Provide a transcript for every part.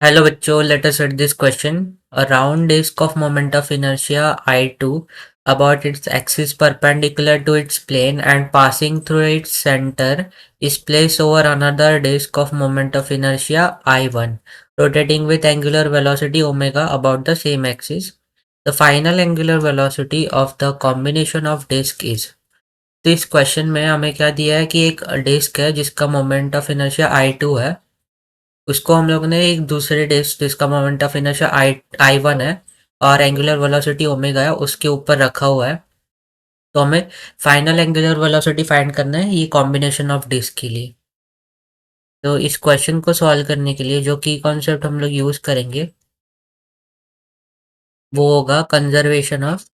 Hello bachcho, let us read this question. A round disk of moment of inertia I2 about its axis perpendicular to its plane and passing through its center is placed over another disk of moment of inertia I1, rotating with angular velocity omega about the same axis. The final angular velocity of the combination of disk is. तो इस question में हमें क्या दिया है कि एक disc है जिसका मोमेंट ऑफ इनर्शिया I2 है। उसको हम लोग ने एक दूसरे डिस्क जिसका मोमेंट ऑफ इनर्शिया I1 है और एंगुलर वेलोसिटी ओमेगा है उसके ऊपर रखा हुआ है। तो हमें फाइनल एंगुलर वेलोसिटी फाइंड करना है ये कॉम्बिनेशन ऑफ डिस्क के लिए। तो इस क्वेश्चन को सॉल्व करने के लिए जो की कॉन्सेप्ट हम लोग यूज करेंगे वो होगा conservation of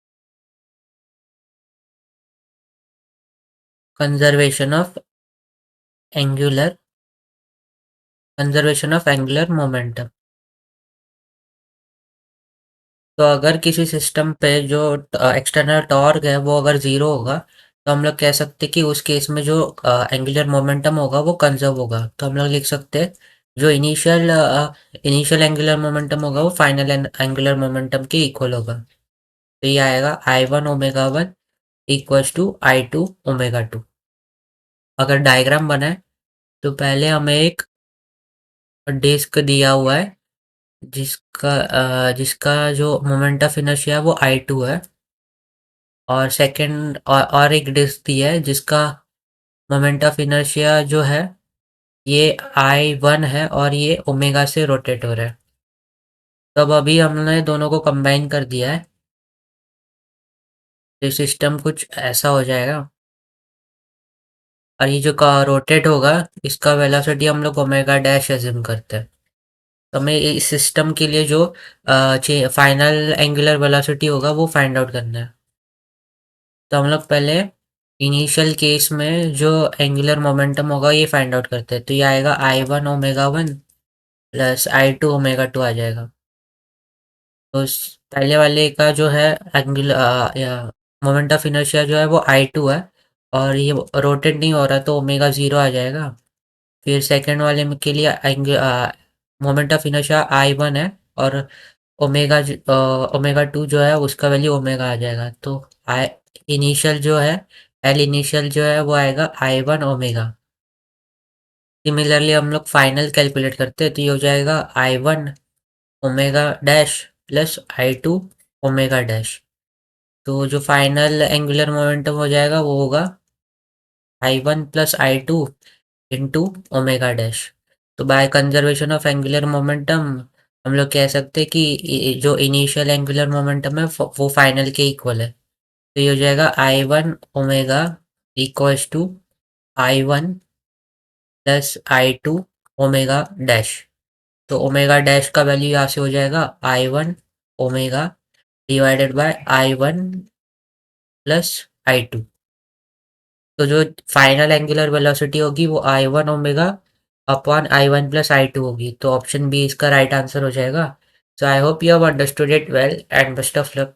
angular conservation of angular momentum. तो अगर किसी सिस्टम पे जो एक्सटर्नल टॉर्क है वो अगर ज़ीरो होगा तो हम लोग कह सकते हैं कि उस केस में जो एंगुलर मोमेंटम होगा वो कंजर्व होगा। तो हम लोग लिख सकते हैं जो इनिशियल एंगुलर मोमेंटम होगा वो फाइनल एंगुलर मोमेंटम के इक्वल होगा। तो ये आएगा I1 omega 1 equals to I2 omega 2। अगर डायग्राम बनाए तो पहले हमें एक डिस्क दिया हुआ है जिसका जो मोमेंट ऑफ इनर्शिया है वो I2 है और सेकंड और एक डिस्क दिया है जिसका मोमेंट ऑफ इनर्शिया जो है ये I1 है और ये ओमेगा से रोटेट हो रहा है। तो अब अभी हमने दोनों को कंबाइन कर दिया है तो सिस्टम कुछ ऐसा हो जाएगा और ये जो का रोटेट होगा इसका वेलोसिटी हम लोग ओमेगा डैश एज्यूम करते हैं। तो हमें इस सिस्टम के लिए जो फाइनल एंगुलर वेलोसिटी होगा वो फाइंड आउट करना है। तो हम लोग पहले इनिशियल केस में जो एंगुलर मोमेंटम होगा ये फाइंड आउट करते हैं। तो ये आएगा I1 omega 1 plus I2 omega 2 आ जाएगा। तो पहले वाले का जो है एंगुलर मोमेंट ऑफ इनर्शिया जो है वो I2 है और ये रोटेट नहीं हो रहा तो ओमेगा 0 आ जाएगा। फिर सेकंड वाले में के लिए मोमेंट ऑफ इनर्शिया I1 है और ओमेगा 2 जो है उसका वैल्यू ओमेगा आ जाएगा। तो आई इनिशियल जो है एल इनिशियल जो है वो आएगा I1 ओमेगा। सिमिलरली हम लोग फाइनल कैलकुलेट करते हैं तो ये हो जाएगा I1 omega dash plus I2 omega dash. तो जो फाइनल एंगुलर मोमेंटम हो जाएगा वो होगा I1 plus I2 into omega dash. तो by conservation of angular momentum हम लोग कह सकते हैं कि जो इनिशियल एंगुलर मोमेंटम है वो फाइनल के इक्वल है। तो ये हो जाएगा I1 omega equals to I1 plus I2 omega dash. तो ओमेगा डैश का वैल्यू यहाँ से हो जाएगा I1 omega divided by I1 plus I2। तो जो फाइनल एंगुलर वेलोसिटी होगी वो I1 omega upon I1 plus I2 होगी। तो ऑप्शन बी इसका राइट आंसर हो जाएगा। So I hope you have understood it well and best of luck.